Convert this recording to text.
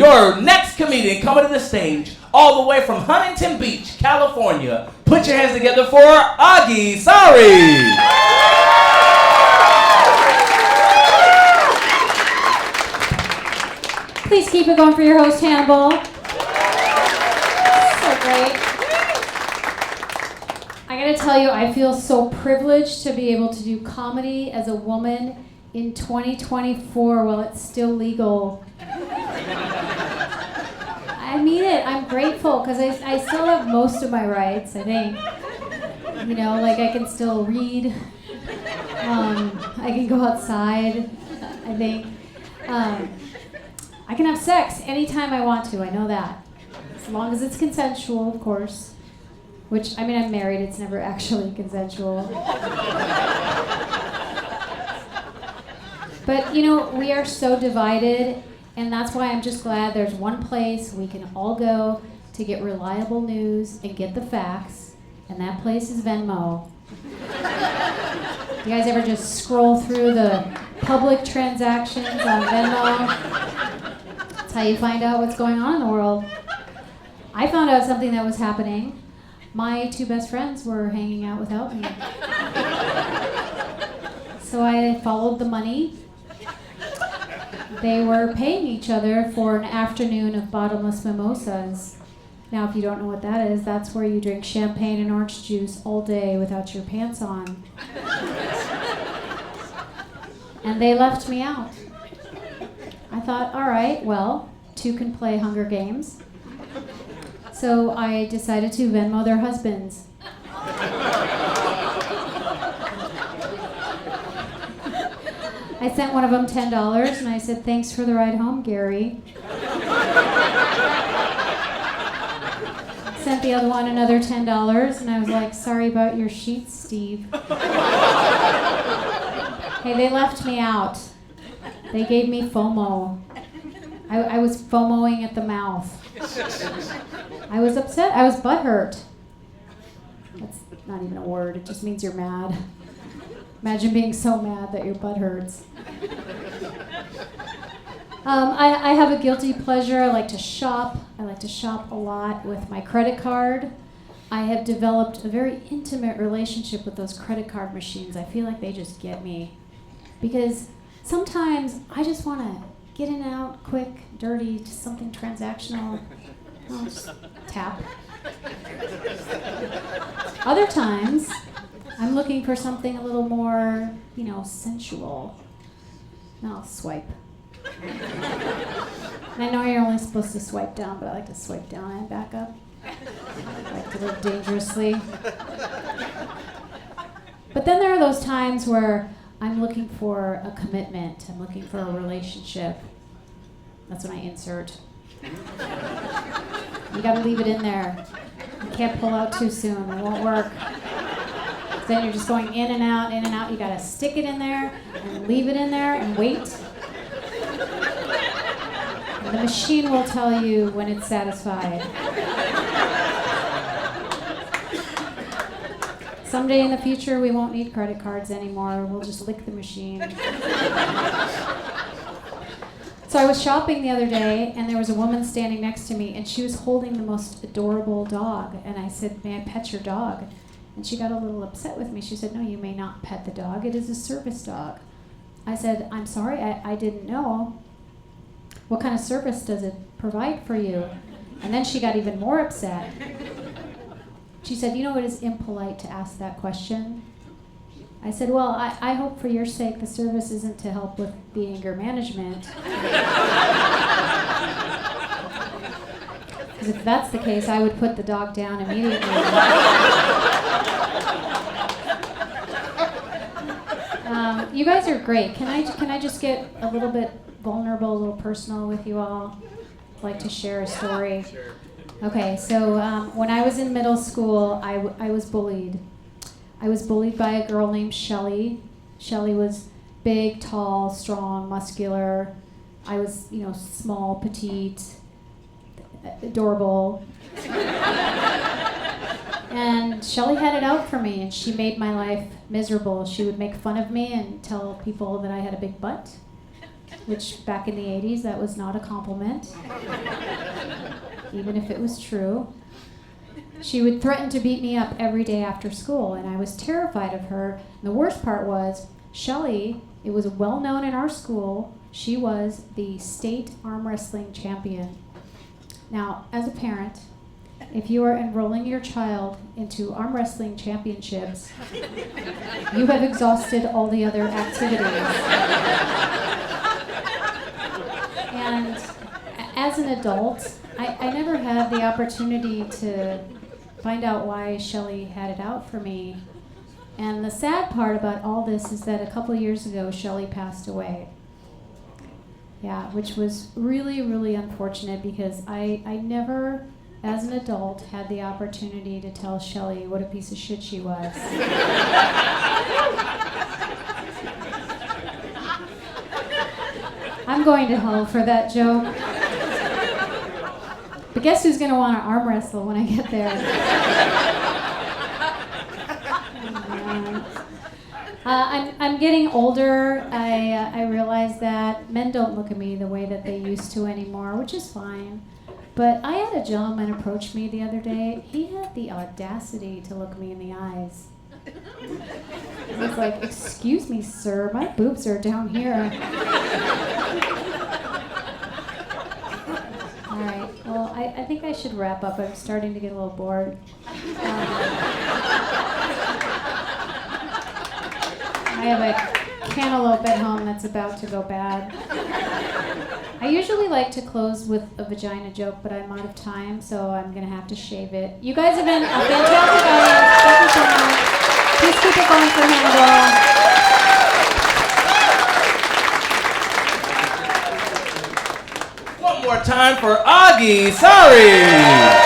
your next comedian coming to the stage all the way from Huntington Beach, California. Put your hands together for Saari. Please keep it going for your host, Hannibal. So great. I gotta tell you, I feel so privileged to be able to do comedy as a woman in 2024 while it's still legal. I mean it. I'm grateful because I still have most of my rights, I think. You know, like I can still read. I can go outside, I think. I can have sex anytime I want to, I know that. As long as it's consensual, of course. Which, I mean, I'm married, it's never actually consensual. But, you know, we are so divided, and that's why I'm just glad there's one place we can all go to get reliable news and get the facts, and that place is Venmo. You guys ever just scroll through the public transactions on Venmo? That's how you find out what's going on in the world. I found out something that was happening. My two best friends were hanging out without me. So I followed the money. They were paying each other for an afternoon of bottomless mimosas. Now, if you don't know what that is, that's where you drink champagne and orange juice all day without your pants on. And they left me out. I thought, all right, well, two can play Hunger Games. So I decided to Venmo their husbands. I sent one of them $10 and I said, thanks for the ride home, Gary. Sent the other one another $10 and I was like, sorry about your sheets, Steve. Hey, they left me out. They gave me FOMO. I was FOMOing at the mouth. I was upset. I was butthurt. That's not even a word. It just means you're mad. Imagine being so mad that your butt hurts. I have a guilty pleasure. I like to shop. I like to shop a lot with my credit card. I have developed a very intimate relationship with those credit card machines. I feel like they just get me. Because sometimes I just want to get in and out, quick, dirty, just something transactional. I'll just tap. Other times, I'm looking for something a little more, you know, sensual. And I'll swipe. And I know you're only supposed to swipe down, but I like to swipe down and back up. I like to live dangerously. But then there are those times where I'm looking for a commitment. I'm looking for a relationship. That's when I insert. You gotta leave it in there. You can't pull out too soon. It won't work. Then you're just going in and out, in and out. You gotta stick it in there and leave it in there and wait. And the machine will tell you when it's satisfied. Someday in the future, we won't need credit cards anymore. We'll just lick the machine. So I was shopping the other day, and there was a woman standing next to me, and she was holding the most adorable dog. And I said, may I pet your dog? And she got a little upset with me. She said, no, you may not pet the dog. It is a service dog. I said, I'm sorry, I didn't know. What kind of service does it provide for you? And then she got even more upset. She said, you know, it is impolite to ask that question. I said, well, I hope for your sake the service isn't to help with the anger management. Because if that's the case, I would put the dog down immediately. You guys are great. Can I just get a little bit vulnerable, a little personal with you all? I'd like to share a story. Okay, so when I was in middle school, I was bullied. I was bullied by a girl named Shelly. Shelly was big, tall, strong, muscular. I was, you know, small, petite, adorable. And Shelly had it out for me, and she made my life miserable. She would make fun of me and tell people that I had a big butt. which back in the 80s, that was not a compliment, even if it was true. She would threaten to beat me up every day after school, and I was terrified of her. And the worst part was, Shelley, it was well known in our school, she was the state arm wrestling champion. Now, as a parent, if you are enrolling your child into arm wrestling championships, you have exhausted all the other activities. And as an adult, I never had the opportunity to find out why Shelley had it out for me. And the sad part about all this is that a couple years ago, Shelley passed away. Yeah, which was really, really unfortunate because I never, as an adult, had the opportunity to tell Shelley what a piece of shit she was. I'm going to hell for that joke. But guess who's going to want to arm wrestle when I get there? I'm getting older. I realize that men don't look at me the way that they used to anymore, which is fine. But I had a gentleman approach me the other day. He had the audacity to look me in the eyes. I was like, "Excuse me, sir, my boobs are down here." All right, well, I think I should wrap up. I'm starting to get a little bored. I have a cantaloupe at home that's about to go bad. I usually like to close with a vagina joke, but I'm out of time, so I'm going to have to shave it. You guys have been a fantastic audience. Thank you so much. Please keep it going for Hannibal. One more time for Augie. Sorry.